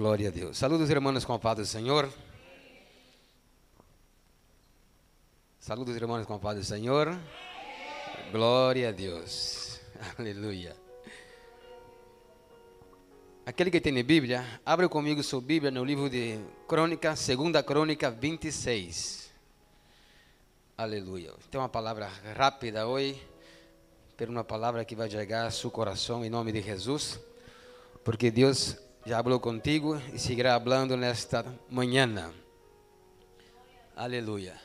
Glória a Deus. Saludos, irmãos, com a paz do Senhor. Saludos, irmãos, com a paz do Senhor. Glória a Deus. Aleluia. Aquele que tem Bíblia, abre comigo sua Bíblia no livro de Crônica, 2 Crônica 26. Aleluia. Tem uma palavra rápida hoje, pero uma palavra que vai chegar a seu coração em nome de Jesus, porque Deus já falou contigo e seguirá falando nesta manhã. Aleluia.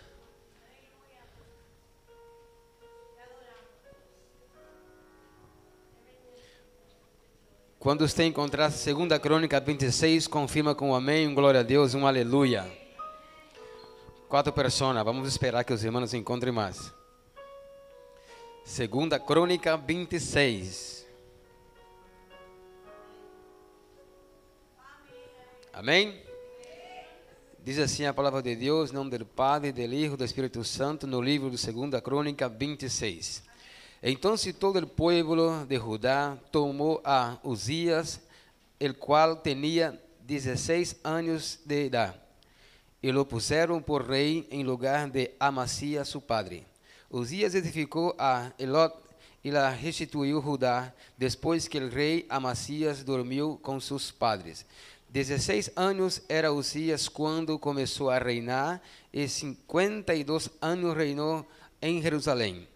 Quando você encontrar 2 Crônica 26, confirma com um amém, glória a Deus, um aleluia. 4 pessoas, vamos esperar que os irmãos se encontrem mais. 2 Crônica 26. Amém? Diz assim a palavra de Deus, em nome do Padre, do Filho e do Espírito Santo, no livro de 2 Crônica 26. Então todo o povo de Judá tomou a Uzias, el qual tinha 16 anos de idade, e lo puseram por rei em lugar de Amazias, seu padre. Uzias edificou a Elot e la restituiu Judá, depois que o rei Amazias dormiu com seus padres. 16 anos era Uzias quando começou a reinar, e 52 anos reinou em Jerusalém.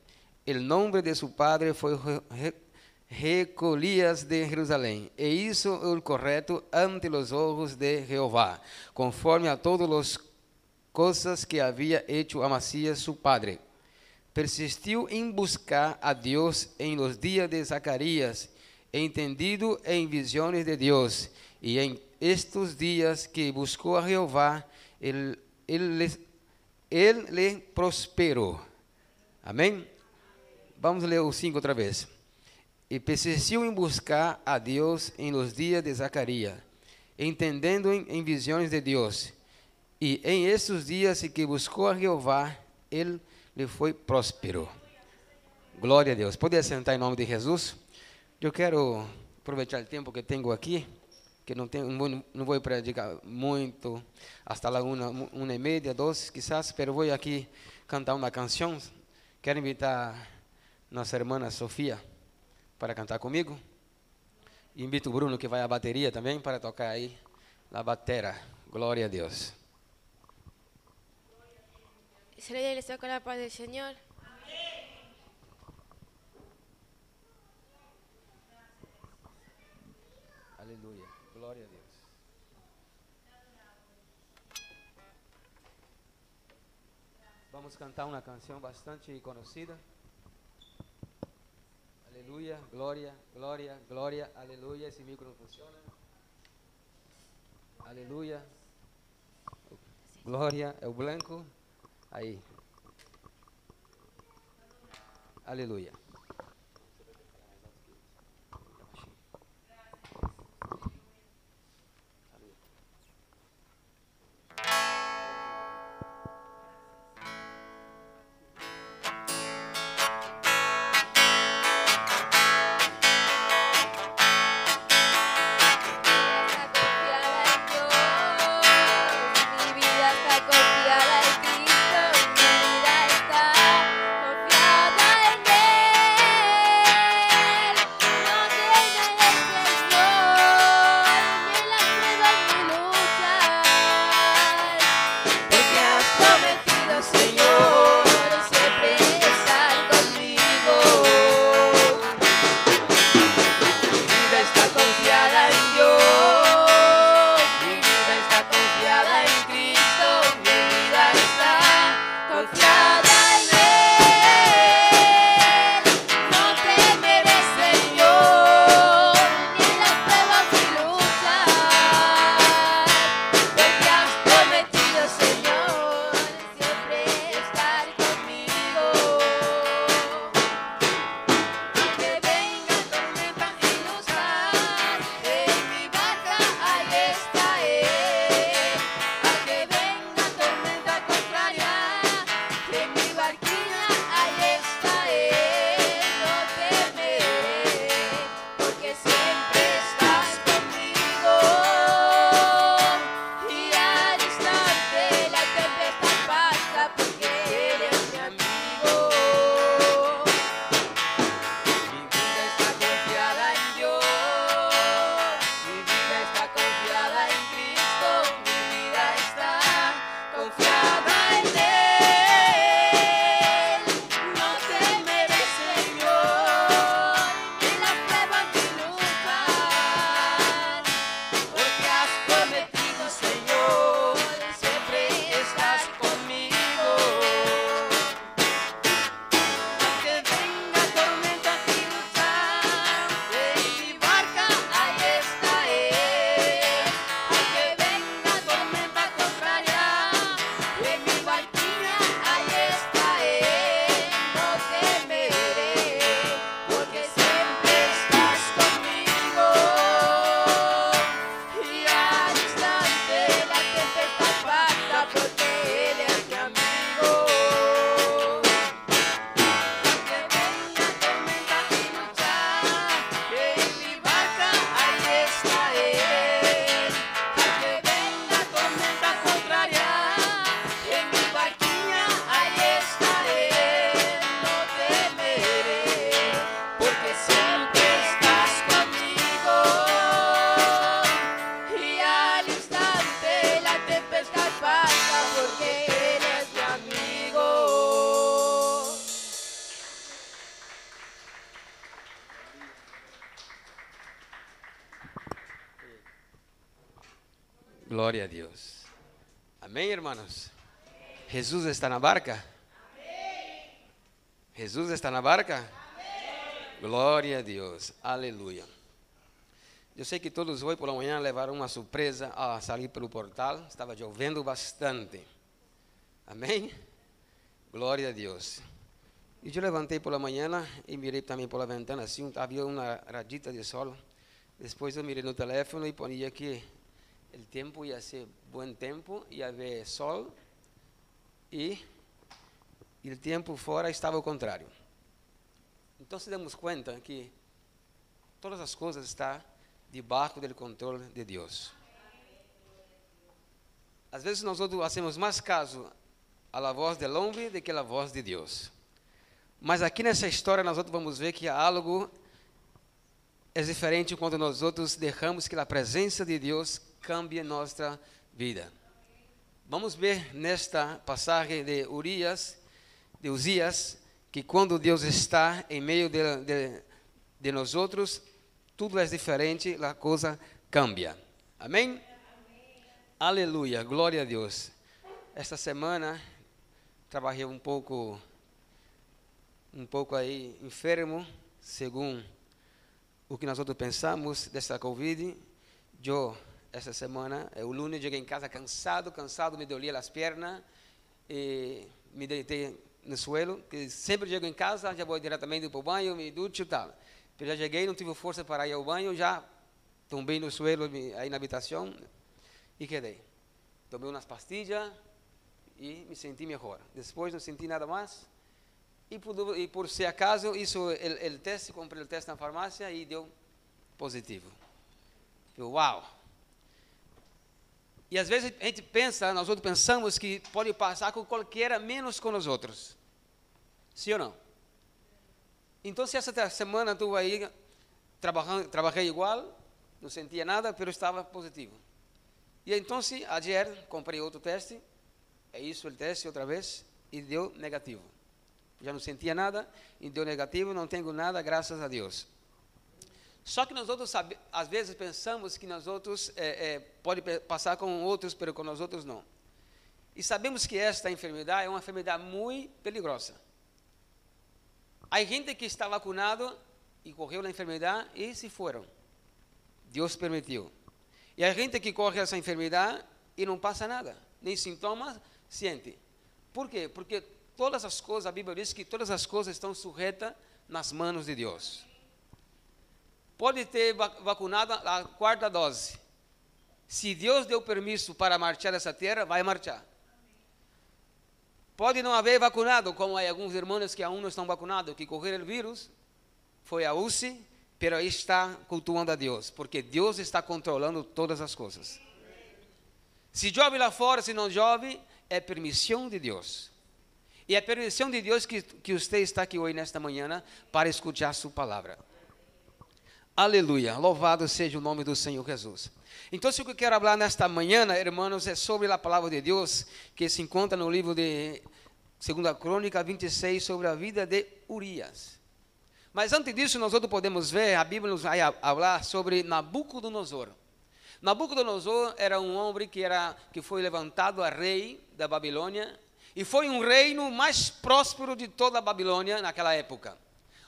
O nome de seu padre foi Jecolias de Jerusalém, e hizo o correto ante os olhos de Jeová, conforme a todas as coisas que havia hecho Amazias, seu padre. Persistiu em buscar a Deus em los dias de Zacarias, entendido em visões de Deus, e em estes dias que buscou a Jeová, ele lhe prosperou. Amém? Vamos ler o 5 outra vez. E persistiu em buscar a Deus em los dias de Zacarias, entendendo em visões de Deus. E em estes dias que buscou a Jeová, ele lhe foi próspero. Glória a Deus. Pode sentar em nome de Jesus? Eu quero aproveitar o tempo que tenho aqui, que não vou predicar muito, hasta lá 1:30, 2 quizás, pero vou aqui cantar uma canção. Quero invitar nossa irmã Sofia para cantar comigo. Invito o Bruno, que vai à bateria também, para tocar aí a batera. Glória a Deus. Se le iglesia con la paz del Señor. Aleluia. Glória a Deus. Vamos cantar uma canção bastante conhecida. Aleluia, glória, glória, glória, aleluia. Esse micro não funciona. Aleluia. Glória, é o branco. Aí. Aleluia. Mi vida está confiada en Cristo, mi vida está confiada en Él. Glória a Deus. Amém, irmãos? Jesus está na barca? Jesus está na barca? Glória a Deus. Aleluia. Eu sei que todos hoje pela manhã levaram uma surpresa a sair pelo portal. Estava chovendo bastante. Amém? Glória a Deus. E eu levantei pela manhã e mirei também pela ventana assim, havia uma radita de sol. Depois eu mirei no telefone e ponia que o tempo ia ser bom tempo, ia haver sol e o tempo fora estava ao contrário. Então se damos conta que todas as coisas estão debaixo do controle de Deus. Às vezes nós fazemos mais caso à voz do homem do que à voz de Deus. Mas aqui nessa história nós vamos ver que algo é diferente quando nós deixamos que a presença de Deus cambie nossa vida. Vamos ver nesta passagem de Uzias, que quando Deus está em meio de nós outros, tudo é diferente, a coisa cambia. Amém? Amém? Aleluia, glória a Deus. Esta semana trabalhei um pouco aí enfermo, segundo o que nós pensamos dessa Covid. Essa semana, o lunes, cheguei em casa cansado, me dolia as pernas, e me deitei no suelo, que sempre chego em casa, já vou diretamente para o banho, me ducho e tal. Já cheguei, não tive força para ir ao banho, já tombei no suelo aí na habitação e quedei. Tomei umas pastilhas e me senti melhor. Depois não senti nada mais. E por se acaso, isso o teste, comprei o teste na farmácia e deu positivo. Uau! E às vezes a gente pensa, nós outros pensamos que pode passar com qualquer, menos com os outros. Sim ou não? Então, se essa semana estou aí, trabalhei igual, não sentia nada, mas estava positivo. E então, ayer comprei outro teste, é isso o teste outra vez, e deu negativo. Já não sentia nada, e deu negativo, não tenho nada, graças a Deus. Só que nós outros, às vezes, pensamos que nós outros pode passar com outros, mas com nós outros não. E sabemos que esta enfermidade é uma enfermidade muito perigosa. Há gente que está vacunado e correu na enfermidade e se foram. Deus permitiu. E há gente que corre essa enfermidade e não passa nada, nem sintomas sente. Por quê? Porque todas as coisas, a Bíblia diz que todas as coisas estão sujeitas nas mãos de Deus. Pode ter vacunado a 4ª dose. Se Deus deu permisso para marchar essa terra, vai marchar. Pode não haver vacunado, como há alguns irmãos que aún não estão vacunados, que correram o vírus, foi a UCI, mas aí está cultuando a Deus, porque Deus está controlando todas as coisas. Se chove lá fora, se não chove, é permissão de Deus. E é permissão de Deus que você está aqui hoje, nesta manhã, para escutar sua palavra. Aleluia, louvado seja o nome do Senhor Jesus. Então, o que eu quero falar nesta manhã, irmãos, é sobre a palavra de Deus, que se encontra no livro de 2 Crônica 26, sobre a vida de Urias. Mas antes disso, nós podemos ver, a Bíblia nos vai falar sobre Nabucodonosor. Nabucodonosor era um homem que foi levantado a rei da Babilônia, e foi um reino mais próspero de toda a Babilônia naquela época.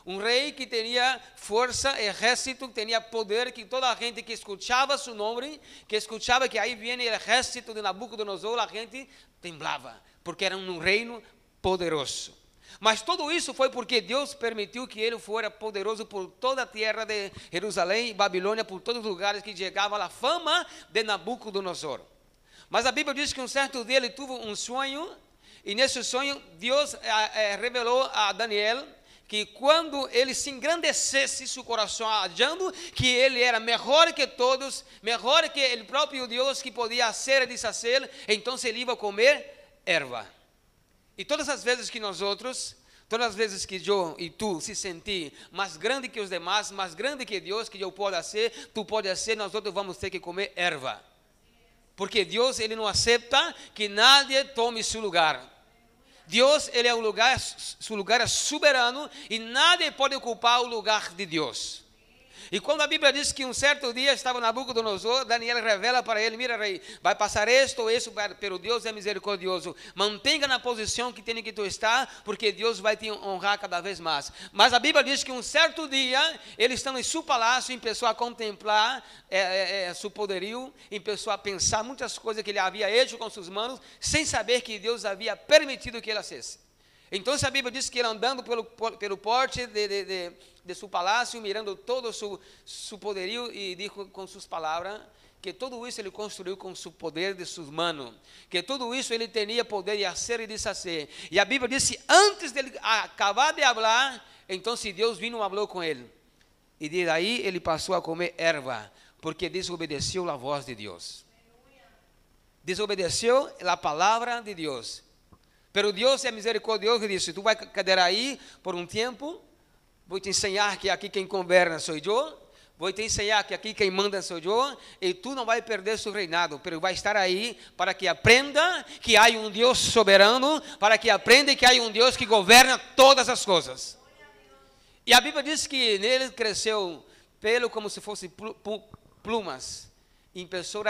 Um rei que tinha força, exército, que tinha poder, que toda a gente que escutava seu nome, que escutava que aí vem o exército de Nabucodonosor, a gente temblava, porque era um reino poderoso. Mas tudo isso foi porque Deus permitiu que ele fosse poderoso por toda a terra de Jerusalém e Babilônia, por todos os lugares que chegava a fama de Nabucodonosor. Mas a Bíblia diz que um certo dia ele teve um sonho, e nesse sonho Deus revelou a Daniel que quando ele se engrandecesse seu coração, achando que ele era melhor que todos, melhor que o próprio Deus que podia fazer e desfazer, então ele ia comer erva. E todas as vezes que nós outros, todas as vezes que eu e tu se sentir mais grande que os demais, mais grande que Deus, que eu posso fazer, tu pode fazer, nós outros vamos ter que comer erva. Porque Deus, ele não aceita que nadie tome seu lugar. Deus, ele é seu lugar é soberano e nadie pode ocupar o lugar de Deus. E quando a Bíblia diz que um certo dia estava Nabucodonosor, Daniel revela para ele: mira, rei, vai passar isto ou isso, pero Deus é misericordioso. Mantenha na posição que tem que tu estar, porque Deus vai te honrar cada vez mais. Mas a Bíblia diz que um certo dia, ele estando em seu palácio, começou a contemplar seu poderio, começou a pensar muitas coisas que ele havia feito com suas mãos, sem saber que Deus havia permitido que ele fizesse. Então a Bíblia diz que ele andando pelo porte de seu palácio, mirando todo seu poderio, e disse com suas palavras que tudo isso ele construiu com seu poder de suas mãos, que tudo isso ele tinha poder de fazer e desfazer. E a Bíblia diz que antes de ele acabar de falar, então se Deus vino e falou com ele. E de aí ele passou a comer erva, porque desobedeceu a voz de Deus. Desobedeceu a palavra de Deus. Pero Deus é misericordioso e disse: tu vai quedar aí por um tempo, vou te ensinar que aqui quem governa sou eu, vou te ensinar que aqui quem manda sou eu, e tu não vai perder seu reinado, pero vai estar aí para que aprenda que há um Deus soberano, para que aprenda que há um Deus que governa todas as coisas. E a Bíblia diz que nele cresceu pelo como se fosse plumas, e começou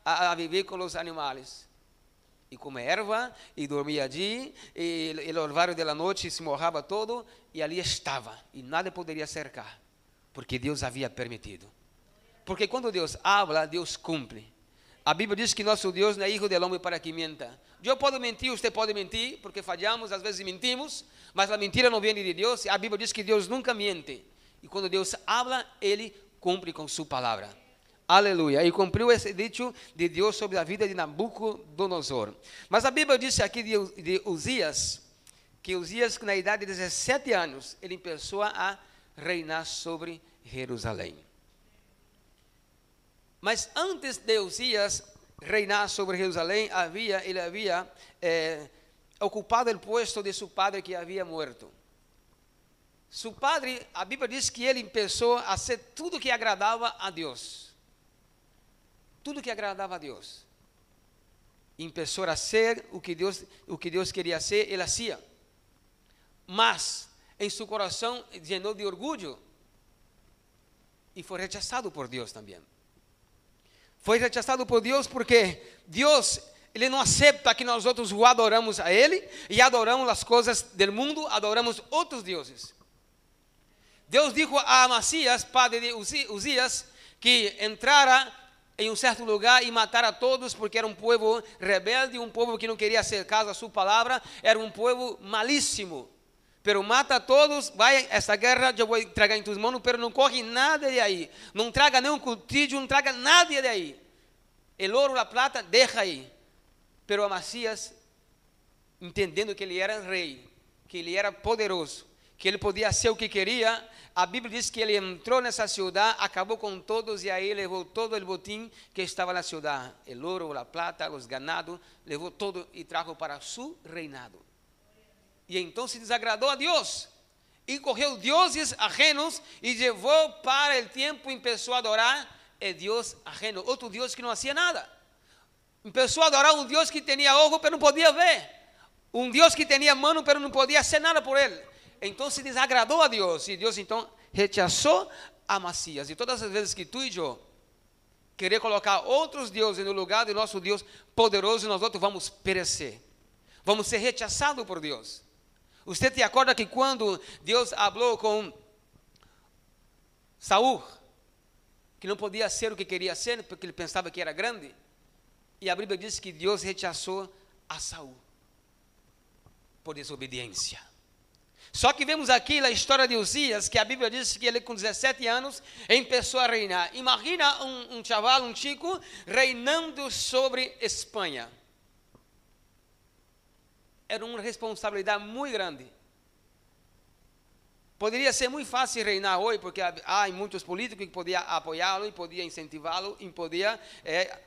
a viver com os animais. E comer erva, e dormia ali, e o orvalho da noite se mojava todo, e ali estava, e nada poderia cercar, porque Deus havia permitido. Porque quando Deus habla, Deus cumpre. A Bíblia diz que nosso Deus não é filho do homem para que minta. Eu posso mentir, você pode mentir, porque falhamos, às vezes mentimos, mas a mentira não vem de Deus. A Bíblia diz que Deus nunca mente, e quando Deus habla, Ele cumpre com sua palavra. Aleluia. E cumpriu esse dito de Deus sobre a vida de Nabucodonosor. Mas a Bíblia diz aqui de Uzias, que Uzias, na idade de 17 anos, ele começou a reinar sobre Jerusalém. Mas antes de Uzias reinar sobre Jerusalém, ele havia ocupado o posto de seu padre que havia morto. Seu padre, a Bíblia diz que ele começou a fazer tudo que agradava a Deus. Tudo que agradava a Deus. E começou a ser o que Deus queria ser, ele fazia. Mas em seu coração llenou de orgulho e foi rechazado por Deus também. Foi rechazado por Deus porque Deus, Ele não aceita que nós outros o adoramos a Ele e adoramos as coisas do mundo, adoramos outros deuses. Deus disse a Amasias, padre de Uzias, que entrara em um certo lugar e matara a todos, porque era um povo rebelde, um povo que não queria hacer caso à sua palavra, era um povo malíssimo. Pero mata a todos, vai, esta guerra eu vou entregar em tuas mãos, pero não corre nada de aí. Não traga nenhum cuchillo, não traga nada de aí. El ouro, a plata, deixa aí. Pero Amasias, entendendo que ele era rei, que ele era poderoso, que ele podia ser o que queria, a Bíblia diz que ele entrou nessa cidade, acabou com todos e aí levou todo o botim que estava na cidade. O ouro, a plata, os ganados, levou todo e trajo para seu reinado. E então se desagradou a Deus e correu deuses ajenos e levou para o tempo e começou a adorar o Deus ajeno, outro Deus que não fazia nada. Começou a adorar um Deus que tinha olho, mas não podia ver. Um Deus que tinha mão, mas não podia fazer nada por ele. Então se desagradou a Deus, e Deus então rechazou Amasias. E todas as vezes que tu e eu querer colocar outros deuses no lugar do nosso Deus poderoso, nós outros vamos perecer. Vamos ser rechazados por Deus. Você te acorda que quando Deus falou com Saul, que não podia ser o que queria ser, porque ele pensava que era grande, e a Bíblia diz que Deus rechazou a Saul por desobediência. Só que vemos aqui a história de Uzias, que a Bíblia diz que ele com 17 anos começou a reinar. Imagina um chaval, um chico, reinando sobre Espanha. Era uma responsabilidade muito grande. Poderia ser muito fácil reinar hoje, porque há muitos políticos que podiam apoiá-lo, e podiam incentivá-lo, e podiam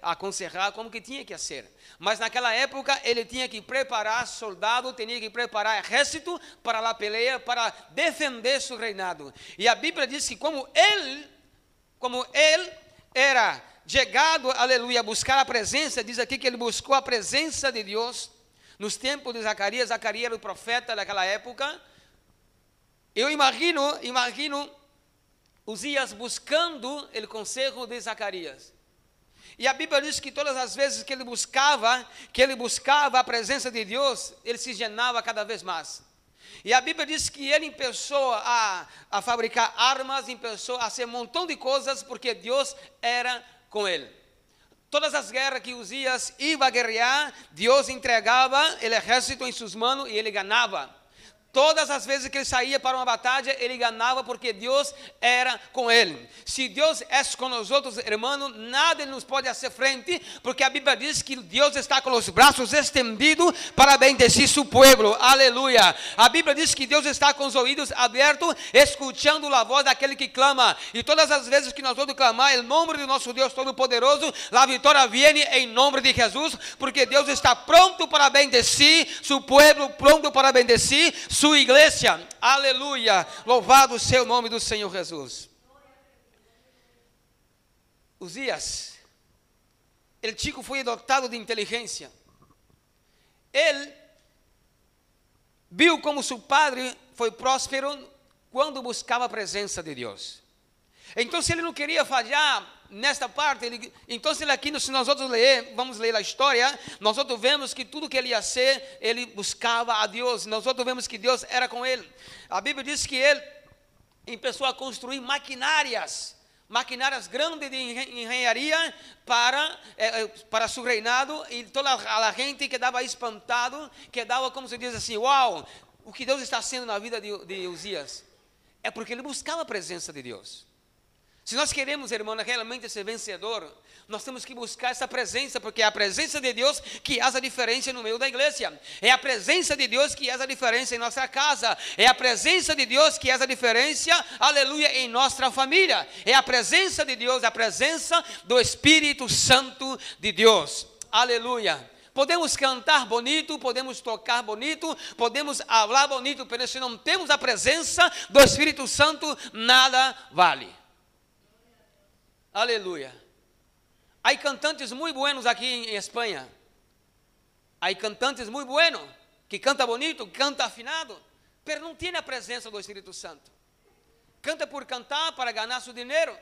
aconselhar como que tinha que ser. Mas naquela época, ele tinha que preparar soldados, tinha que preparar exército para a peleia, para defender seu reinado. E a Bíblia diz que como ele era chegado, aleluia, a buscar a presença, diz aqui que ele buscou a presença de Deus, nos tempos de Zacarias. Zacarias era o profeta daquela época. Eu imagino Uzias buscando o conselho de Zacarias. E a Bíblia diz que todas as vezes que ele buscava a presença de Deus, ele se llenava cada vez mais. E a Bíblia diz que ele começou a fabricar armas, começou a fazer um montão de coisas, porque Deus era com ele. Todas as guerras que Uzias ia a guerrear, Deus entregava o exército em suas mãos e ele ganhava. Todas as vezes que ele saía para uma batalha, ele ganhava porque Deus era com ele. Se Deus é com nós outros, irmãos, nada nos pode fazer frente, porque a Bíblia diz que Deus está com os braços estendidos para bendecir seu povo. Aleluia. A Bíblia diz que Deus está com os ouvidos abertos, escutando a voz daquele que clama. E todas as vezes que nós vamos clamar em nome do nosso Deus Todo-Poderoso, a vitória vem em nome de Jesus, porque Deus está pronto para bendecir seu povo, pronto para bendecir sua igreja. Aleluia. Louvado seja o nome do Senhor Jesus. Uzias, el chico foi dotado de inteligência. Ele viu como seu padre foi próspero quando buscava a presença de Deus. Então, se ele não queria falhar nesta parte, então se aqui, se nós vamos ler a história, nós vemos que tudo que ele ia ser, ele buscava a Deus. Nós vemos que Deus era com ele. A Bíblia diz que ele começou a construir maquinárias grandes de engenharia para seu reinado, e toda a gente quedava espantado, quedava, como se diz assim, uau, o que Deus está fazendo na vida de Uzias? É porque ele buscava a presença de Deus. Se nós queremos, irmão, realmente ser vencedor, nós temos que buscar essa presença, porque é a presença de Deus que faz a diferença no meio da igreja. É a presença de Deus que faz a diferença em nossa casa. É a presença de Deus que faz a diferença, aleluia, em nossa família. É a presença de Deus, a presença do Espírito Santo de Deus. Aleluia. Podemos cantar bonito, podemos tocar bonito, podemos falar bonito, mas se não temos a presença do Espírito Santo, nada vale. Aleluia. Há cantantes muito buenos aqui em Espanha. Há cantantes muito buenos, que canta bonito, canta afinado, mas não tem a presença do Espírito Santo. Canta por cantar, para ganhar seu dinheiro.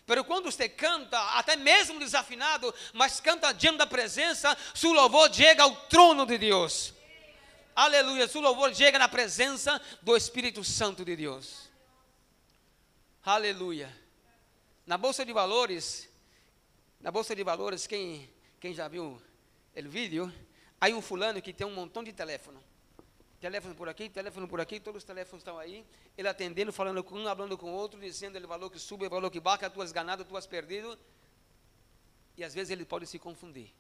Mas quando você canta, até mesmo desafinado, mas canta diante da presença, seu louvor chega ao trono de Deus. Aleluia. Seu louvor chega na presença do Espírito Santo de Deus. Aleluia. Na Bolsa de Valores, quem já viu o vídeo, há um fulano que tem um montão de telefone por aqui, todos os telefones estão aí, ele atendendo, falando com um, falando com o outro, dizendo o valor que sube, o valor que baixa, tuas ganadas, tuas perdidas, e às vezes ele pode se confundir.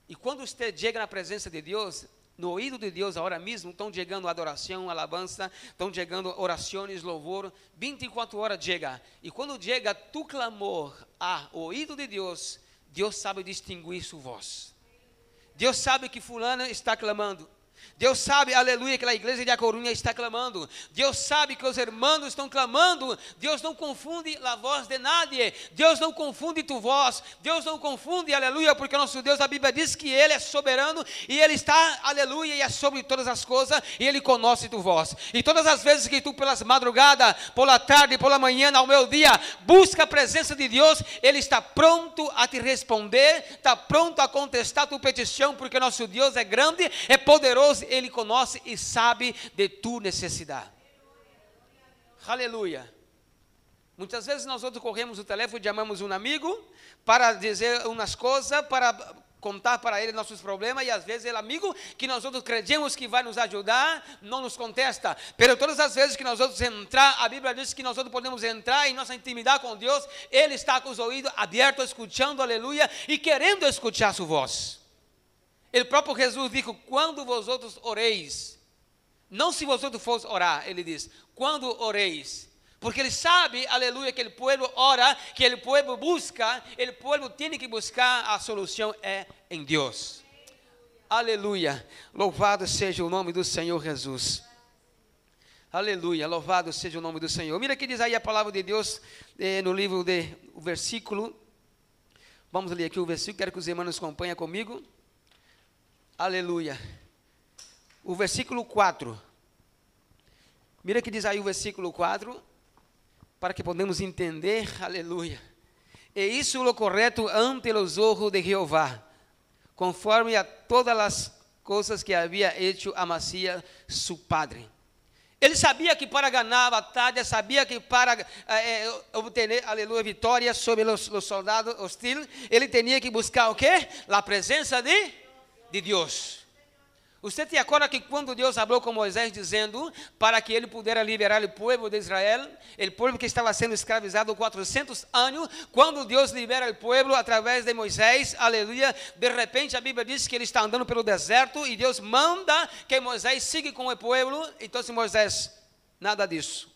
E quando você chega na presença de Deus, no ouvido de Deus, agora mesmo, estão chegando adoração, alabança, estão chegando orações, louvor, 24 horas chega. E quando chega tu clamor ao ouvido de Deus, Deus sabe distinguir sua voz. Deus sabe que fulano está clamando. Deus sabe, aleluia, que a igreja de A Corunha está clamando. Deus sabe que os irmãos estão clamando. Deus não confunde a voz de nadie. Deus não confunde tu voz. Deus não confunde, aleluia, porque nosso Deus, a Bíblia diz que Ele é soberano e Ele está, aleluia, e é sobre todas as coisas e Ele conhece tu voz. E todas as vezes que tu pelas madrugadas, pela tarde, pela manhã, ao meu dia, busca a presença de Deus, Ele está pronto a te responder, está pronto a contestar tua petição, porque nosso Deus é grande, é poderoso, Ele conhece e sabe de tua necessidade. Aleluia. Muitas vezes nós outros corremos o telefone, chamamos um amigo para dizer umas coisas, para contar para ele nossos problemas, e às vezes o amigo que nós outros credemos que vai nos ajudar, não nos contesta. Mas todas as vezes que nós outros entrar, a Bíblia diz que nós outros podemos entrar em nossa intimidade com Deus, Ele está com os ouvidos abertos, escutando, aleluia, e querendo escutar sua voz. O próprio Jesus disse, quando vós outros oreis, não se vós outros fores orar, ele diz, quando oreis, porque ele sabe, aleluia, que o povo ora, que o povo busca, o povo tem que buscar, a solução é em Deus. Aleluia, louvado seja o nome do Senhor Jesus. Aleluia, louvado seja o nome do Senhor. Mira que diz aí a palavra de Deus no livro o versículo, vamos ler aqui o versículo, quero que os irmãos acompanhem comigo. Aleluia. O versículo 4. Mira que diz aí o versículo 4. para que podamos entender, aleluia. E isso é o correto ante os olhos de Jeová, conforme a todas as coisas que havia hecho Amasias, seu padre. Ele sabia que para ganhar a batalha, sabia que para obter, aleluia, vitória sobre os soldados hostis, ele tinha que buscar o quê? A presença de Deus. Você te acorda que quando Deus falou com Moisés dizendo para que ele pudesse liberar o povo de Israel, o povo que estava sendo escravizado 400 anos, quando Deus libera o povo através de Moisés, aleluia, de repente a Bíblia diz que ele está andando pelo deserto e Deus manda que Moisés siga com o povo. Então Moisés, nada disso.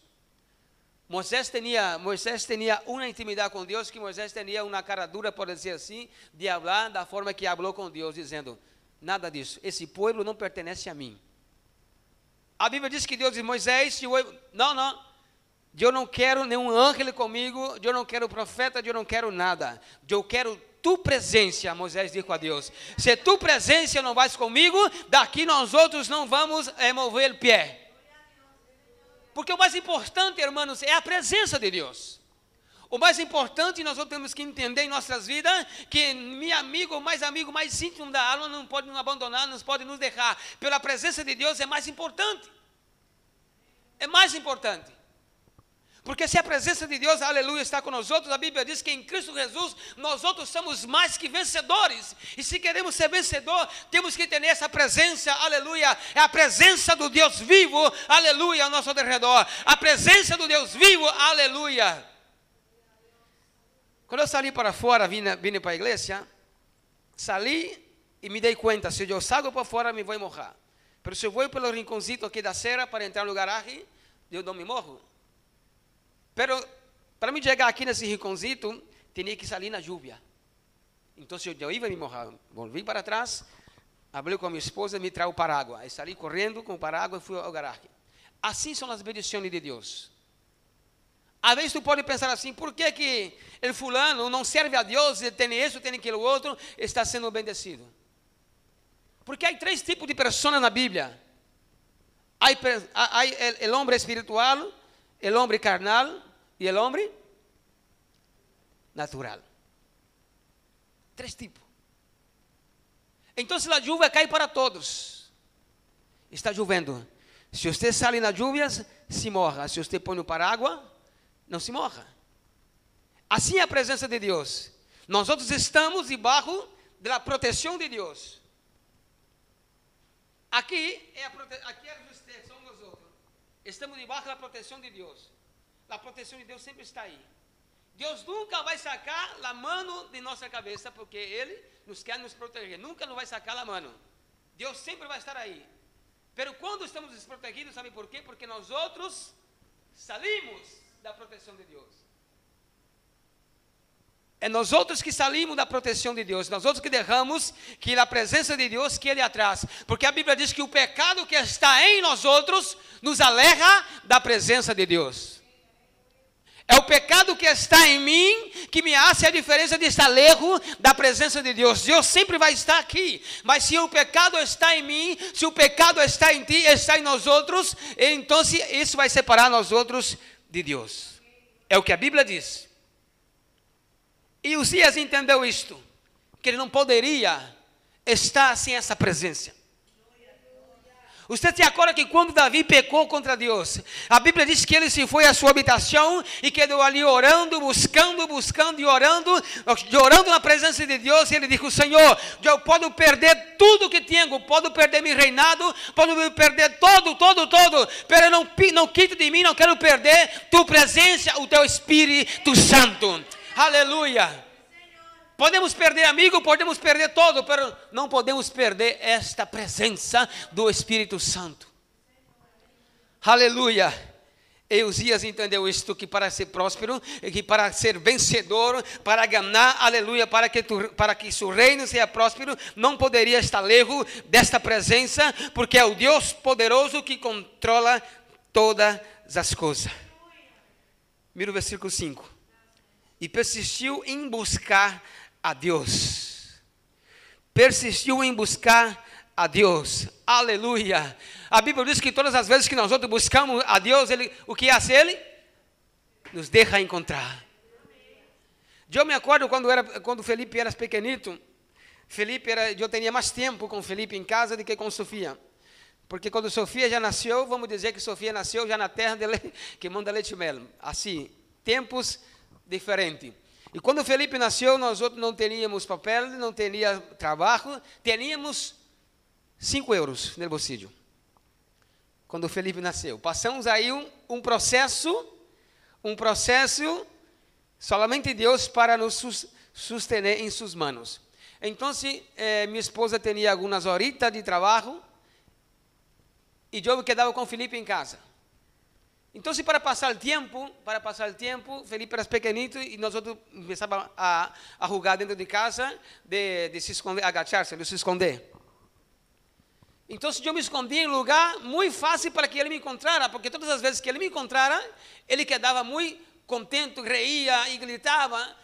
Moisés tinha uma intimidade com Deus, que Moisés tinha uma cara dura, por dizer assim, de falar da forma que falou com Deus, dizendo: nada disso, esse povo não pertence a mim. A Bíblia diz que Deus diz: Moisés, não, eu não quero nenhum anjo comigo, eu não quero profeta, eu não quero nada, eu quero tu presença. Moisés disse a Deus: se tu presença não vais comigo, daqui nós outros não vamos mover o pé. Porque o mais importante, irmãos, é a presença de Deus. O mais importante, nós temos que entender em nossas vidas, que meu amigo, mais íntimo da alma, não pode nos abandonar, não pode nos deixar. Pela presença de Deus é mais importante. É mais importante. Porque se a presença de Deus, aleluia, está com nós outros, a Bíblia diz que em Cristo Jesus, nós outros somos mais que vencedores. E se queremos ser vencedor, temos que ter essa presença, aleluia. É a presença do Deus vivo, aleluia, ao nosso redor. A presença do Deus vivo, aleluia. Quando eu saí para fora, vim para a igreja, saí e me dei conta, se eu saio para fora, me vou morrer. Mas se eu vou pelo rinconcito aqui da serra para entrar no garagem, eu não me morro. Mas para me chegar aqui nesse rinconcito, tinha que sair na lluvia. Então eu ia me morrer. Volvi para trás, abri com a minha esposa e me trago o paraguas. Aí saí correndo com o paraguas e fui ao garagem. Assim são as bendições de Deus. Às vezes tu pode pensar assim: por que o fulano não serve a Deus, tem isso, tem aquilo outro, está sendo bendecido? Porque há 3 tipos de pessoas na Bíblia. Há o homem espiritual, o homem carnal e o homem natural. 3 tipos. Então a chuva cai para todos. Está chovendo. Se você sai na lluvia, se morra. Se você põe o paraguas, não se morra. Assim é a presença de Deus. Nós outros estamos debaixo da proteção de Deus. Aqui é você, somos nós outros. Estamos debaixo da proteção de Deus. A proteção de Deus sempre está aí. Deus nunca vai sacar a mão de nossa cabeça, porque Ele nos quer nos proteger. Nunca nos vai sacar a mão. Deus sempre vai estar aí. Mas quando estamos desprotegidos, sabe por quê? Porque nós outros salimos da proteção de Deus. É nós outros que salimos da proteção de Deus. Nós outros que deixamos que a presença de Deus quede atrás. Porque a Bíblia diz que o pecado que está em nós outros nos aleja da presença de Deus. É o pecado que está em mim que me hace a diferença de estar lejos da presença de Deus. Deus sempre vai estar aqui. Mas se o pecado está em mim, se o pecado está em ti, está em nós outros, então isso vai separar nós outros de Deus. É o que a Bíblia diz. E Uzias entendeu isto, que ele não poderia estar sem essa presença. Você se acorda que quando Davi pecou contra Deus, a Bíblia diz que ele se foi à sua habitação e quedou ali orando, buscando e orando na presença de Deus. E ele disse: Senhor, eu posso perder tudo que tenho, posso perder meu reinado, posso perder todo, mas não quite de mim, não quero perder tu presença, o teu Espírito Santo. Aleluia. Podemos perder amigo, podemos perder todo, mas não podemos perder esta presença do Espírito Santo. Aleluia. E Uzias entendeu isto, que para ser próspero, que para ser vencedor, para ganhar, aleluia, para que seu reino seja próspero, não poderia estar lejos desta presença, porque é o Deus poderoso que controla todas as coisas. Mira o versículo 5. E persistiu em buscar a Deus. Persistiu em buscar a Deus. Aleluia. A Bíblia diz que todas as vezes que nós outros buscamos a Deus, o que hace Ele? nos deixa encontrar. Eu me acordo quando Felipe era pequenito. Eu tinha mais tempo com Felipe em casa do que com Sofia. Porque quando Sofia já nasceu, vamos dizer que Sofia nasceu já na terra que manda leite e mel. Assim, tempos diferentes. E quando Felipe nasceu, nós outros não teríamos papel, não teríamos trabalho, teríamos 5 euros no bolsillo. Quando Felipe nasceu. Passamos aí um processo, somente Deus para nos sustener em suas mãos. Então, minha esposa tinha algumas horitas de trabalho, e eu quedava com Felipe em casa. Então, para passar o tempo, Felipe era pequenito e nós outros começávamos a jogar dentro de casa, de se esconder, agachar-se, de se esconder. Então, eu me escondia em um lugar muito fácil para que ele me encontrara, porque todas as vezes que ele me encontrara, ele quedava muito contente, reía e gritava,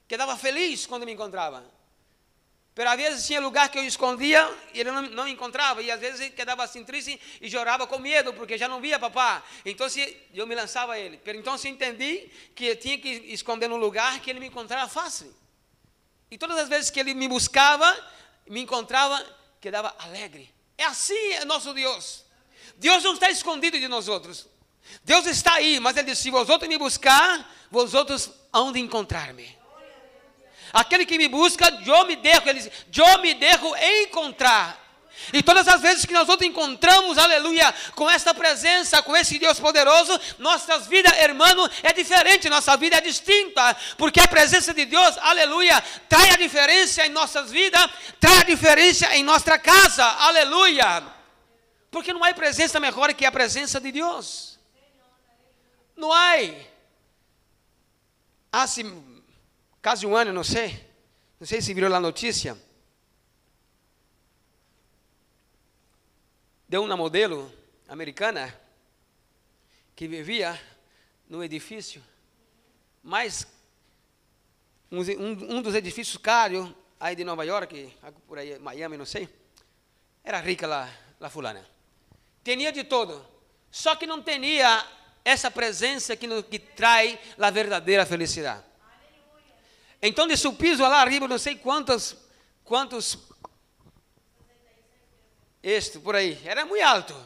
quedava feliz quando me encontrava. Mas às vezes tinha lugar que eu escondia e ele não encontrava. E às vezes ele quedava assim triste e chorava com medo, porque já não via papá. Então eu me lançava a ele. Então eu entendi que eu tinha que esconder num lugar que ele me encontrava fácil. E todas as vezes que ele me buscava, me encontrava, quedava alegre. É assim nosso Deus. Deus não está escondido de nós outros. Deus está aí, mas ele disse, se vós outros me buscar, vós outros hão de encontrar-me. Aquele que me busca, eu me deixo encontrar. E todas as vezes que nós outros encontramos, aleluia, com esta presença, com esse Deus poderoso, nossas vidas, irmão, é diferente, nossa vida é distinta, porque a presença de Deus, aleluia, traz a diferença em nossas vidas, traz a diferença em nossa casa, aleluia. Porque não há presença melhor que a presença de Deus. Não há. Quase um ano, não sei se virou a notícia, de uma modelo americana que vivia no edifício, mas um dos edifícios caros aí de Nova York, por aí, Miami, não sei, era rica lá fulana. Tinha de todo, só que não tinha essa presença que traz a verdadeira felicidade. Então, de seu piso lá arriba, não sei quantos, por aí, era muito alto,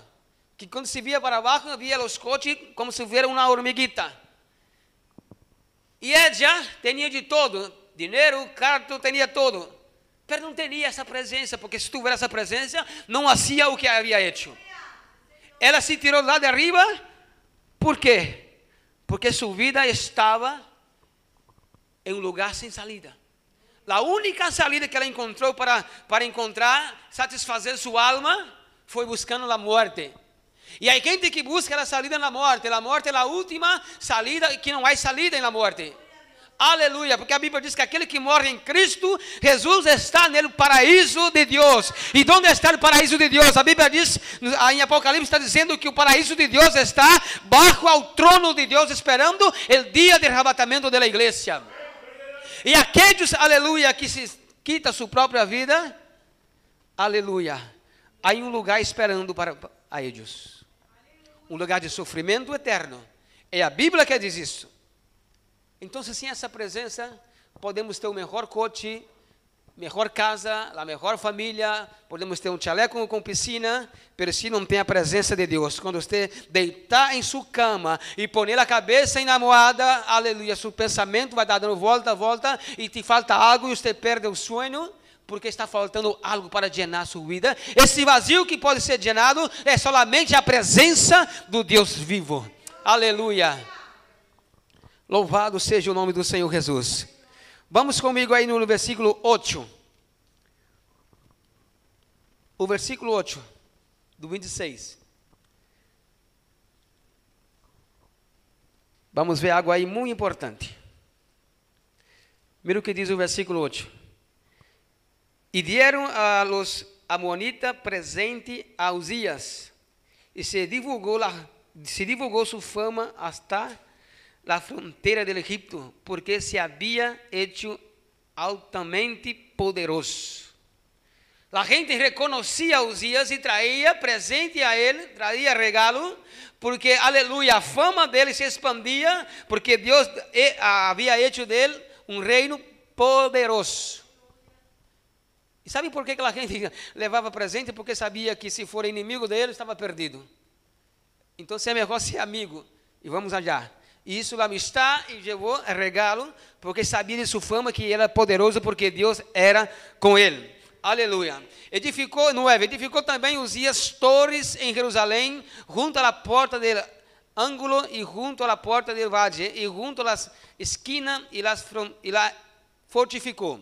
que quando se via para baixo, via os coches como se fosse uma hormiguita. E ela tinha de todo, dinheiro, carro, tinha todo, mas não tinha essa presença, porque se tivesse essa presença, não fazia o que havia hecho. Ela se tirou lá de arriba, por quê? Porque sua vida estava em um lugar sem salida. A única salida que ela encontrou para satisfazer sua alma foi buscando a morte. E há gente que busca a salida na morte. A morte é a última salida, que não há salida na morte. Aleluia, porque a Bíblia diz que aquele que morre em Cristo, Jesus está no paraíso de Deus. E onde está o paraíso de Deus? A Bíblia diz, em Apocalipse está dizendo que o paraíso de Deus está baixo ao trono de Deus, esperando o dia de arrebatamento da igreja. E aqueles, aleluia, que se quita sua própria vida, aleluia, há um lugar esperando para eles. Um lugar de sofrimento eterno. É a Bíblia que diz isso. Então, sem essa presença, podemos ter o melhor coche, melhor casa, a melhor família, podemos ter um chaleco com piscina, mas se não tem a presença de Deus, quando você deitar em sua cama e pôr a cabeça em almofada, aleluia, seu pensamento vai dar dando volta, e te falta algo e você perde o sonho, porque está faltando algo para llenar sua vida. Esse vazio que pode ser llenado é somente a presença do Deus vivo. Aleluia. Louvado seja o nome do Senhor Jesus. Vamos comigo aí no versículo 8. O versículo 8, do 26. Vamos ver algo aí muito importante. Mira o que diz o versículo 8. E dieron a los amonitas presente a Uzías, e se divulgou sua fama hasta la fronteira del Egipto, porque se havia hecho altamente poderoso. A gente reconhecia a Uzias e traía presente a ele, traía regalo, porque, aleluia, a fama dele se expandia, porque Deus havia hecho dele um reino poderoso. E sabe por que a gente levava presente? Porque sabia que se for inimigo dele, estava perdido. Então é melhor ser amigo. E vamos allá. E isso, a amistade, e levou regalo, porque sabia de sua fama que ele era poderoso, porque Deus era com ele. Aleluia. Edificou também Uzias torres em Jerusalém, junto à porta do ângulo e junto à porta do valle, e junto às esquinas, e la fortificou.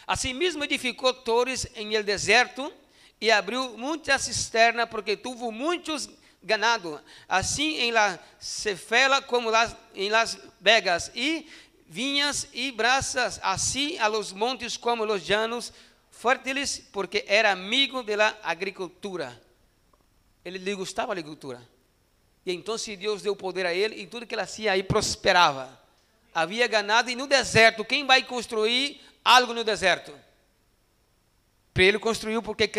Asimismo edificou torres em el deserto, e abriu muitas cisternas, porque tuvo muitos ganado, assim em la Cefela como em las vegas, e vinhas e brasas, assim a los montes como los llanos fértiles, porque era amigo da agricultura. Ele lhe gostava da agricultura. E então Deus deu poder a ele, e tudo que ele fazia aí prosperava. Havia ganado, e no deserto, quem vai construir algo no deserto? Ele construiu porque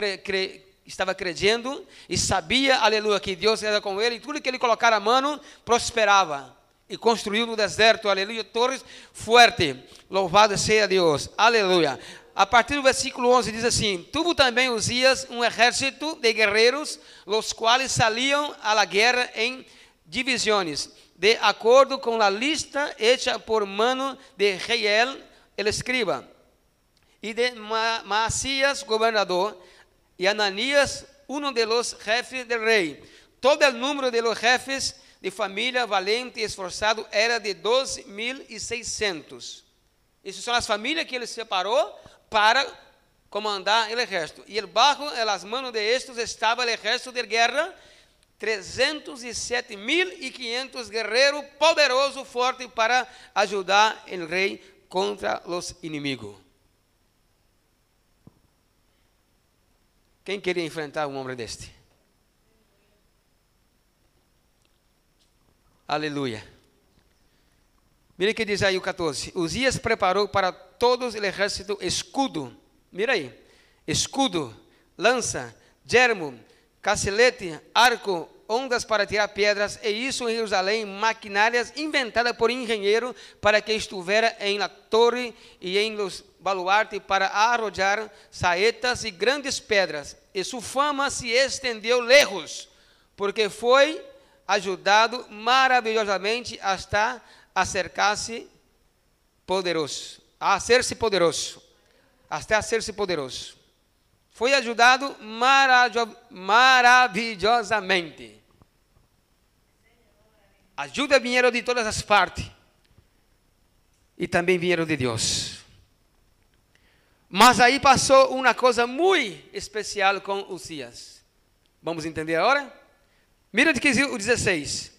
estava crendo e sabia, aleluia, que Deus era com ele, e tudo que ele colocar a mão prosperava. E construiu no deserto, aleluia, torres fortes. Louvado seja Deus, aleluia. A partir do versículo 11 diz assim: tuvo também Uzias um exército de guerreiros, los quais saliam a la guerra em divisões, de acordo com a lista hecha por mano de Jeiel, el escriba, e de Maasías, gobernador, e Ananías, uno de los jefes del rei. Todo el número de los jefes de família valente e esforçado era de 12.600. Essas são as famílias que ele separou para comandar o exército. E debaixo das mãos de estes estava o exército de guerra, 307.500 guerreiros poderosos, fortes, para ajudar o rei contra os inimigos. Quem queria enfrentar um homem deste? Aleluia. Mira que diz aí o 14. Uzias preparou para todos o exército escudo. Mira aí. Escudo, lança, yermo, cacelete, arco, ondas para tirar pedras, e isso em Jerusalém, maquinárias inventadas por engenheiro para que estivera em la torre e em los baluartes para arrojar saetas e grandes pedras. E sua fama se estendeu lejos, porque foi ajudado maravilhosamente hasta acercar-se poderoso, a ser-se poderoso, até a ser-se poderoso. Foi ajudado maravilhosamente. Ajuda vieram de todas as partes, e também vieram de Deus. Mas aí passou uma coisa muito especial com Uzias. Vamos entender agora? Mira o que diz o 16.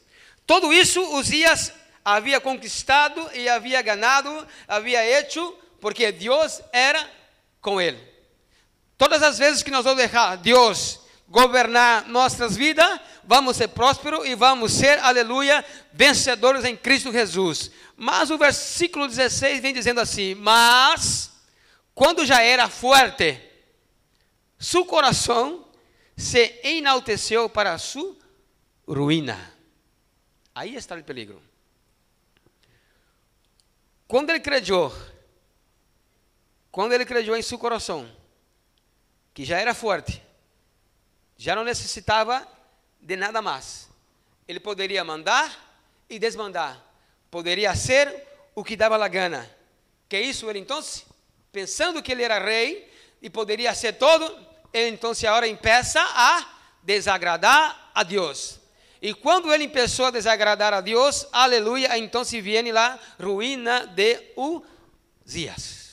Tudo isso Uzias havia conquistado e havia ganado, havia hecho, porque Deus era com ele. Todas as vezes que nós vamos deixar Deus governar nossas vidas, vamos ser prósperos e vamos ser, aleluia, vencedores em Cristo Jesus. Mas o versículo 16 vem dizendo assim: mas quando já era forte, seu coração se enalteceu para sua ruína. Aí está o peligro. Quando ele creu em seu coração, que já era forte, já não necessitava de nada mais. Ele poderia mandar e desmandar, poderia ser o que dava a gana. Que isso ele então, pensando que ele era rei e poderia ser todo, ele então agora começa a desagradar a Deus. E quando ele começou a desagradar a Deus, aleluia, então se viene a ruína de Uzias.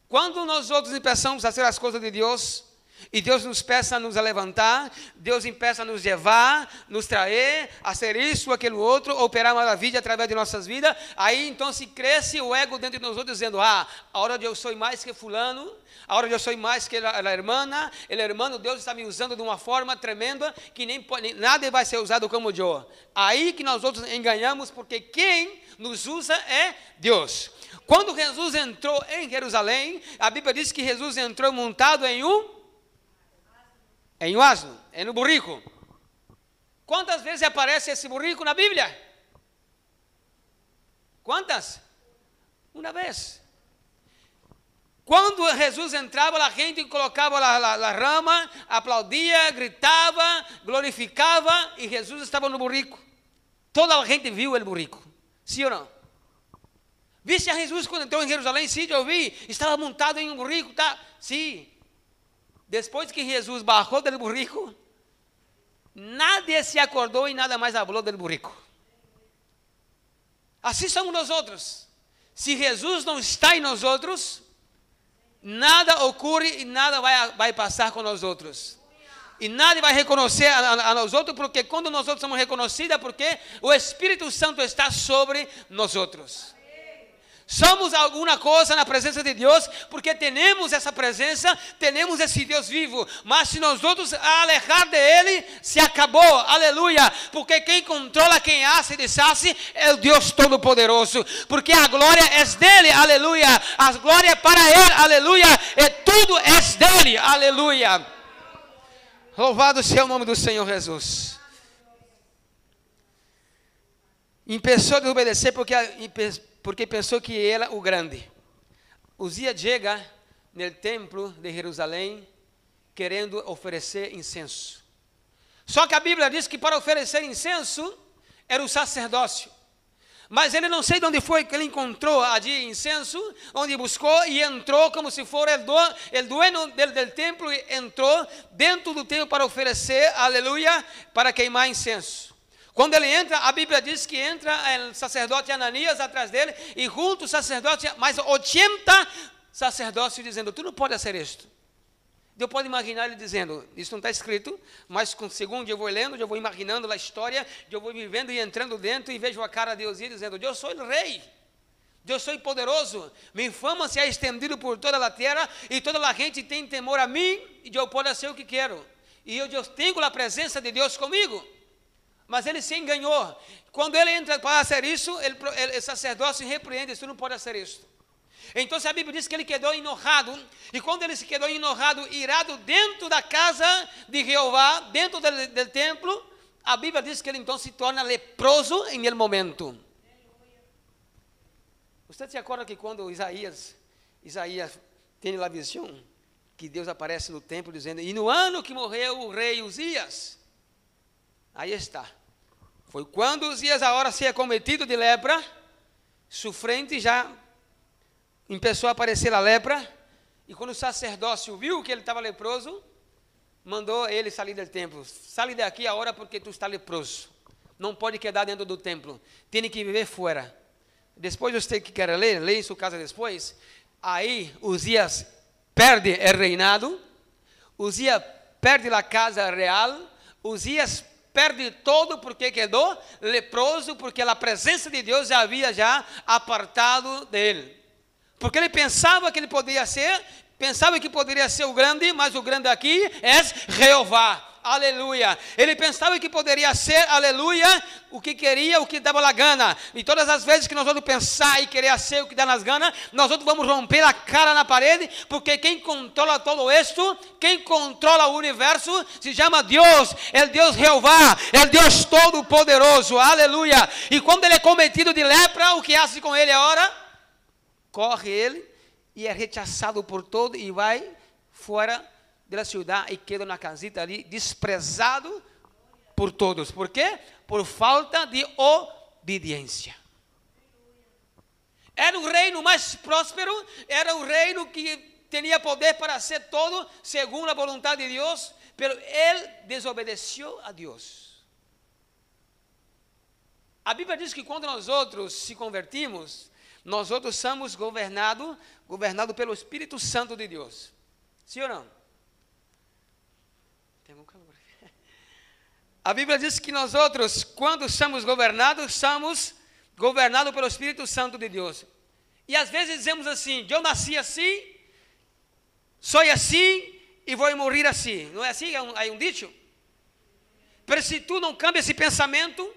Quando nós outros começamos a fazer as coisas de Deus, E Deus nos peça a nos levantar, Deus empeça a nos levar, nos trazer, a ser isso, aquilo outro, operar maravilha através de nossas vidas. Aí então se cresce o ego dentro de nós outros, dizendo, a hora de eu sou mais que fulano, a hora de eu sou mais que a irmã, ele irmão, Deus está me usando de uma forma tremenda, que nem nada vai ser usado como eu. Aí que nós outros enganamos, porque quem nos usa é Deus. Quando Jesus entrou em Jerusalém, a Bíblia diz que Jesus entrou montado em um asno, em um burrico. Quantas vezes aparece esse burrico na Bíblia? Quantas? Uma vez. Quando Jesus entrava, a gente colocava a rama, aplaudia, gritava, glorificava, e Jesus estava no burrico. Toda a gente viu o burrico, sim ou não? Viste a Jesus quando entrou em Jerusalém? Sim, eu vi, estava montado em um burrico, tá? Sim. Depois que Jesus bajou do burrico, nadie se acordou e nada mais falou do burrico. Assim somos nós outros. Se Jesus não está em nós outros, nada ocorre e nada vai passar com nós outros. E nada vai reconhecer a nós outros, porque quando nós outros somos reconhecidos, porque o Espírito Santo está sobre nós outros. Somos alguma coisa na presença de Deus, porque temos essa presença, temos esse Deus vivo. Mas se nós outros alejar de Ele, se acabou, aleluia. Porque quem controla, quem hace e deshace, é o Deus Todo-Poderoso. Porque a glória é dele, aleluia. A glória é para Ele, aleluia. E tudo é dele, aleluia. Louvado seja o nome do Senhor Jesus. Começou a desobedecer porque pensou que era o grande. Uzias chega no templo de Jerusalém querendo oferecer incenso. Só que a Bíblia diz que para oferecer incenso era o sacerdócio. Mas ele não sei de onde foi que ele encontrou ali incenso, onde buscou e entrou como se fosse o dueño del templo, e entrou dentro do templo para oferecer, aleluia, para queimar incenso. Quando ele entra, a Bíblia diz que entra o sacerdote Ananias atrás dele, e junto o sacerdote, mais 80 sacerdócios dizendo, tu não pode fazer isto. Eu posso imaginar ele dizendo, isso não está escrito, mas segundo eu vou lendo, eu vou imaginando a história, eu vou vivendo e entrando dentro, e vejo a cara de Deus e dizendo, eu sou o rei, eu sou poderoso, minha fama se ha estendido por toda a terra, e toda a gente tem temor a mim, e eu posso fazer o que quero, e eu tenho a presença de Deus comigo. Mas ele se enganou. Quando ele entra para fazer isso, o sacerdócio repreende, você não pode fazer isso. Então a Bíblia diz que ele quedou enojado, e quando ele se quedou enojado, irado dentro da casa de Jeová, dentro do templo, a Bíblia diz que ele então se torna leproso em el momento. Você se acorda que quando Isaías tem a visão, que Deus aparece no templo dizendo, e no ano que morreu o rei Uzias, aí está. Foi quando Uzias agora se acometido de lepra, sua frente já começou a aparecer a lepra, e quando o sacerdócio viu que ele estava leproso, mandou ele sair do templo. Sai daqui agora porque tu está leproso. Não pode quedar dentro do templo. Tem que viver fora. Depois você que quer ler, leia em sua casa depois. Aí Uzias perde o reinado, Uzias perde a casa real, Uzias perde todo porque quedou leproso, porque a presença de Deus já havia apartado dele. Porque ele pensava que ele poderia ser, pensava que poderia ser o grande, mas o grande aqui é Jeová. Aleluia. Ele pensava que poderia ser, aleluia, o que queria, o que dava a gana. E todas as vezes que nós vamos pensar e querer ser o que dá nas ganas, nós vamos romper a cara na parede, porque quem controla todo isto, quem controla o universo, se chama Deus, é Deus Jeová, é Deus Todo-Poderoso, aleluia. E quando ele é cometido de lepra, o que hace com ele agora? Corre ele e é rechaçado por todo e vai fora da cidade e queda na casita ali, desprezado por todos. Por quê? Por falta de obediência. Era o reino mais próspero, era o reino que tinha poder para ser todo segundo a vontade de Deus, mas ele desobedeceu a Deus. A Bíblia diz que quando nós outros se convertimos, nós outros somos governados pelo Espírito Santo de Deus. Sim ou não? A Bíblia diz que nós outros, quando somos governados pelo Espírito Santo de Deus. E às vezes dizemos assim: eu nasci assim, sou assim e vou morrer assim. Não é assim? Há um dicho. Mas se tu não cambia esse pensamento,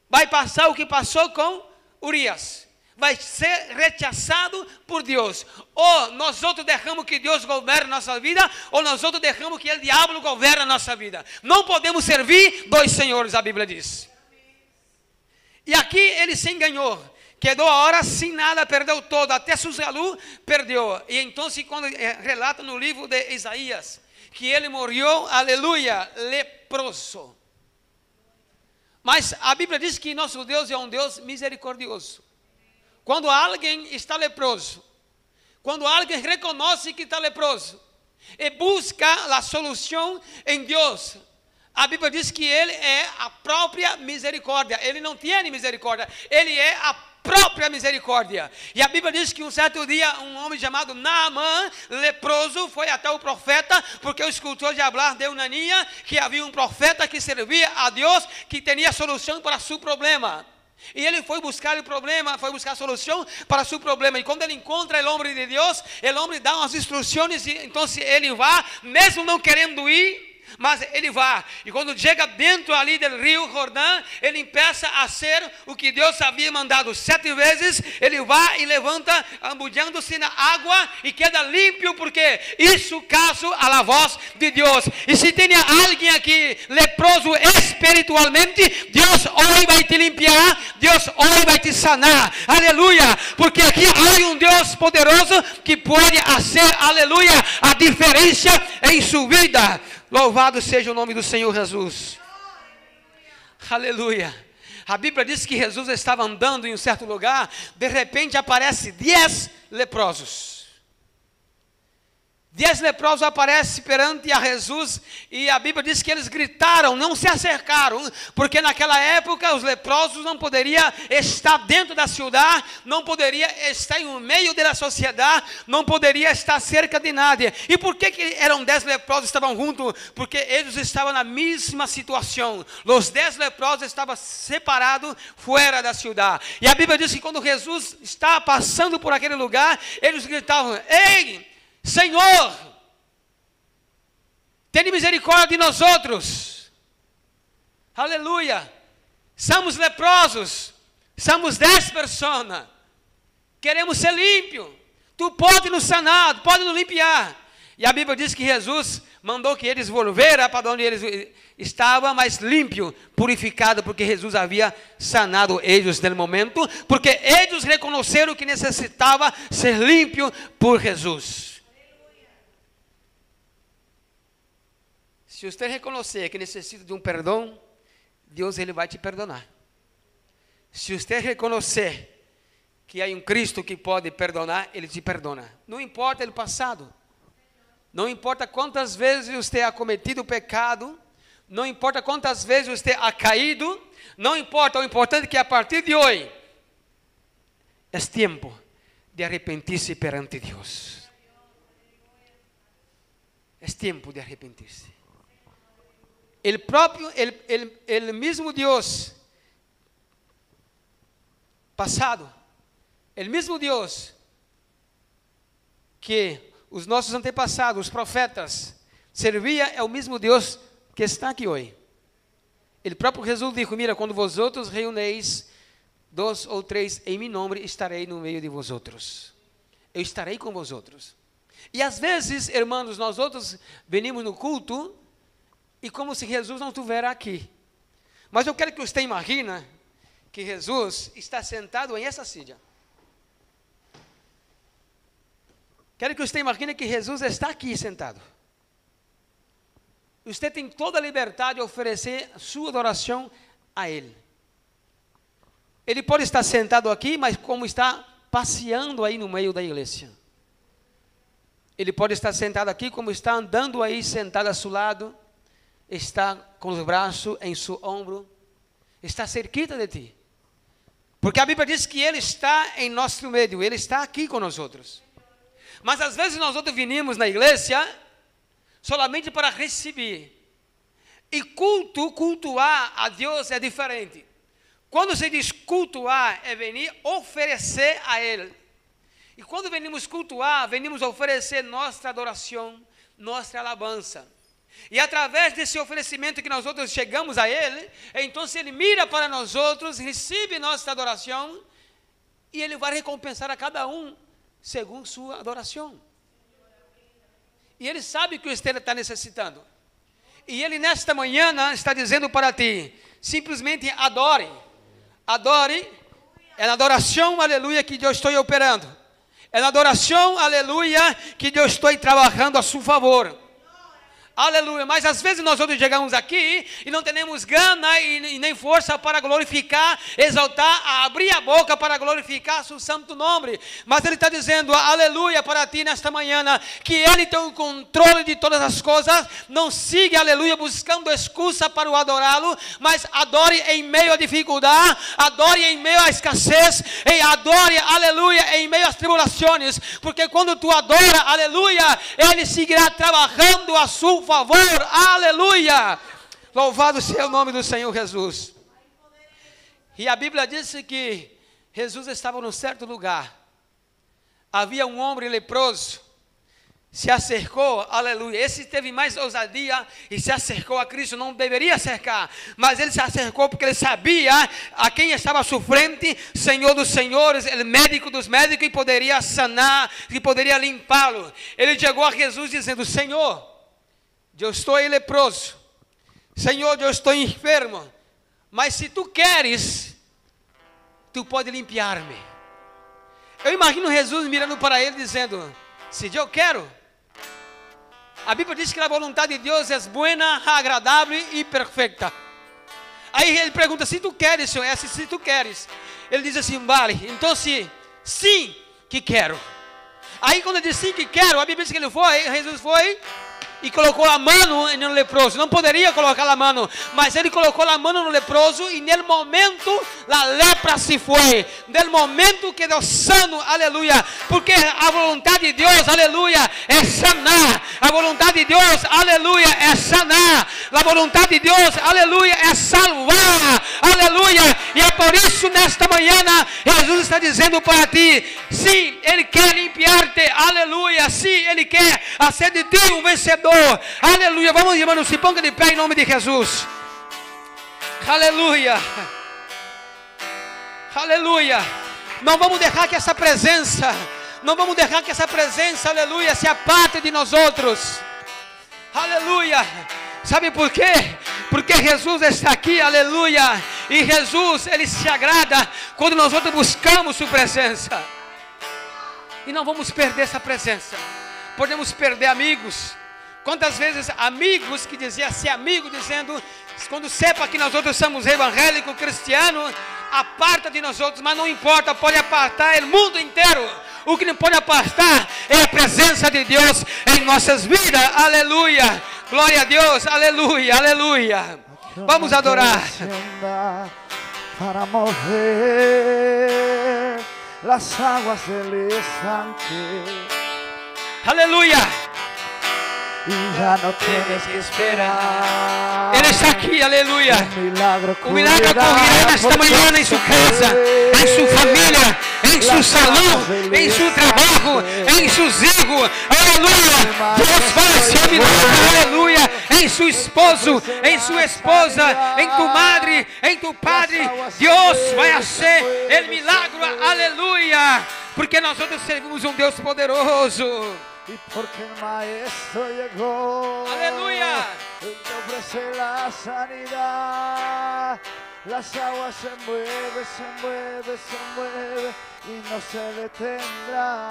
vai passar o que passou com Urias. Vai ser rechaçado por Deus. Ou nós outros deixamos que Deus governe nossa vida, ou nós outros deixamos que o diabo governe a nossa vida. Não podemos servir dois senhores, a Bíblia diz. E aqui ele se enganou. Quedou a hora sem nada, perdeu todo. Até Suzalu perdeu. E então, quando relata no livro de Isaías, que ele morreu, aleluia, leproso. Mas a Bíblia diz que nosso Deus é um Deus misericordioso. Quando alguém está leproso, quando alguém reconhece que está leproso, e busca a solução em Deus, a Bíblia diz que ele é a própria misericórdia. Ele não tem misericórdia, ele é a própria misericórdia. E a Bíblia diz que um certo dia um homem chamado Naamã, leproso, foi até o profeta, porque o escutou de falar de Unaninha, que havia um profeta que servia a Deus, que tinha solução para seu problema. E ele foi buscar o problema, foi buscar a solução para seu problema. E quando ele encontra o homem de Deus, o homem dá umas instruções, e então ele vai, mesmo não querendo ir, mas ele vai. E quando chega dentro ali do rio Jordão, ele começa a ser o que Deus havia mandado 7 vezes. Ele vai e levanta, ambulhando-se na água, e queda limpo, porque isso caso a voz de Deus. E se tem alguém aqui leproso espiritualmente, Deus hoje vai te limpar, Deus hoje vai te sanar, aleluia, porque aqui há um Deus poderoso que pode fazer, aleluia, a diferença em sua vida. Louvado seja o nome do Senhor Jesus. Aleluia. A Bíblia diz que Jesus estava andando em um certo lugar, de repente aparece 10 leprosos. 10 leprosos aparecem perante a Jesus, e a Bíblia diz que eles gritaram, não se acercaram, porque naquela época os leprosos não poderiam estar dentro da cidade, não poderiam estar no meio da sociedade, não poderiam estar cerca de nada. E por que eram 10 leprosos estavam juntos? Porque eles estavam na mesma situação. Os 10 leprosos estavam separados fora da cidade. E a Bíblia diz que quando Jesus estava passando por aquele lugar, eles gritavam: ei, Senhor, tenha misericórdia de nós outros. Aleluia. Somos leprosos, somos 10 pessoas, queremos ser limpios. Tu pode nos sanar, pode nos limpar. E a Bíblia diz que Jesus mandou que eles volveram para onde eles estavam, mas limpo, purificado, porque Jesus havia sanado eles no momento, porque eles reconheceram que necessitava ser limpo por Jesus. Se você reconhecer que necessita de um perdão, Deus ele vai te perdonar. Se você reconhecer que há um Cristo que pode perdonar, ele te perdona. Não importa o passado. Não importa quantas vezes você ha cometido pecado, não importa quantas vezes você ha caído, não importa, o importante é que a partir de hoje é tempo de arrepentir-se perante Deus. É tempo de arrepentir-se. El mismo Dios passado, el mismo Dios que os nossos antepassados, os profetas, servia, é o mesmo Deus que está aqui hoje. O próprio Jesus disse: mira, quando vosotros reuneis 2 ou 3 em meu nome, estarei no meio de vosotros. Eu estarei com vosotros. E às vezes, irmãos, nós outros venimos no culto e como se Jesus não estivesse aqui. Mas eu quero que você imagine que Jesus está sentado em essa silla. Quero que você imagine que Jesus está aqui sentado. Você tem toda a liberdade de oferecer sua adoração a Ele. Ele pode estar sentado aqui, mas como está passeando aí no meio da igreja. Ele pode estar sentado aqui, como está andando aí, sentado ao seu lado. Está com os braços em seu ombro, está cerquita de ti, porque a Bíblia diz que Ele está em nosso meio, Ele está aqui com nós outros. Mas às vezes nós outros vinimos na igreja solamente para receber, E cultuar a Deus é diferente. Quando se diz cultuar, é venir oferecer a Ele. E quando venimos cultuar, venimos oferecer nossa adoração, nossa alabança. E através desse oferecimento que nós outros chegamos a Ele, então Ele mira para nós outros, recebe nossa adoração, e Ele vai recompensar a cada um segundo sua adoração. E Ele sabe que o Estela está necessitando. E Ele nesta manhã está dizendo para ti, simplesmente adore. Adore, é na adoração, aleluia, que eu estou operando. É na adoração, aleluia, que eu estou trabalhando a seu favor. Aleluia, mas às vezes nós outros chegamos aqui e não temos gana e nem força para glorificar, exaltar, abrir a boca para glorificar seu santo nome. Mas Ele está dizendo, aleluia, para ti nesta manhã, que Ele tem o controle de todas as coisas. Não siga, aleluia, buscando excusa para o adorá-lo, mas adore em meio à dificuldade, adore em meio à escassez, e adore, aleluia, em meio às tribulações, porque quando tu adora, aleluia, Ele seguirá trabalhando a sua favor, aleluia, louvado seja o nome do Senhor Jesus. E a Bíblia diz que Jesus estava num certo lugar, havia um homem leproso, se acercou, aleluia, esse teve mais ousadia e se acercou a Cristo, não deveria cercar, mas ele se acercou porque ele sabia a quem estava sofrendo, Senhor dos senhores, ele médico dos médicos, e poderia sanar, e poderia limpá-lo. Ele chegou a Jesus dizendo, Senhor, eu estou leproso, Senhor, eu estou enfermo, mas se tu queres, tu pode limpiar-me. Eu imagino Jesus mirando para ele dizendo, se eu quero. A Bíblia diz que a vontade de Deus é boa, agradável e perfeita. Aí ele pergunta, se tu queres, Senhor, se tu queres. Ele diz assim, vale, então sim que quero. Aí quando ele diz sim que quero, a Bíblia diz que Jesus foi e colocou a mão no leproso. Não poderia colocar a mão, mas ele colocou a mão no leproso, e no momento a lepra se foi. No momento quedou sano, aleluia, porque a vontade de Deus, aleluia, é sanar. A vontade de Deus, aleluia, é sanar. A vontade de Deus, aleluia, é salvar, aleluia. E é por isso nesta manhã Jesus está dizendo para ti, sim, Ele quer limpiar-te, aleluia, sim, Ele quer fazer de ti um vencedor. Aleluia, vamos irmãos, se ponga de pé em nome de Jesus. Aleluia, aleluia. Não vamos deixar que essa presença, aleluia, se aparte de nós outros. Aleluia. Sabe por quê? Porque Jesus está aqui, aleluia. E Jesus, Ele se agrada quando nós outros buscamos sua presença. E não vamos perder essa presença. Podemos perder amigos. Quantas vezes amigos que diziam ser amigo, dizendo, quando sepa que nós outros somos evangélicos, cristianos, aparta de nós outros, mas não importa, pode apartar o mundo inteiro. O que não pode apartar é a presença de Deus em nossas vidas, aleluia, glória a Deus, aleluia, aleluia. Vamos adorar. Para mover las aguas del estanque. Aleluia. Y ya no tienes que esperar. Ele está aqui, aleluia. Un milagro O milagre ocorrerá nesta manhã em sua casa, em sua família, em seu salão, em seu trabalho, em seus hijos. Aleluia. Deus vai ser milagre, aleluia. Em seu esposo, em sua esposa, em tu madre, em tu padre. Deus vai ser o milagre, aleluia. Porque nós outros servimos um Deus poderoso. Y porque el maestro llegó, Aleluya. Él te ofrece la sanidad. Las aguas se mueven y no se detendrá.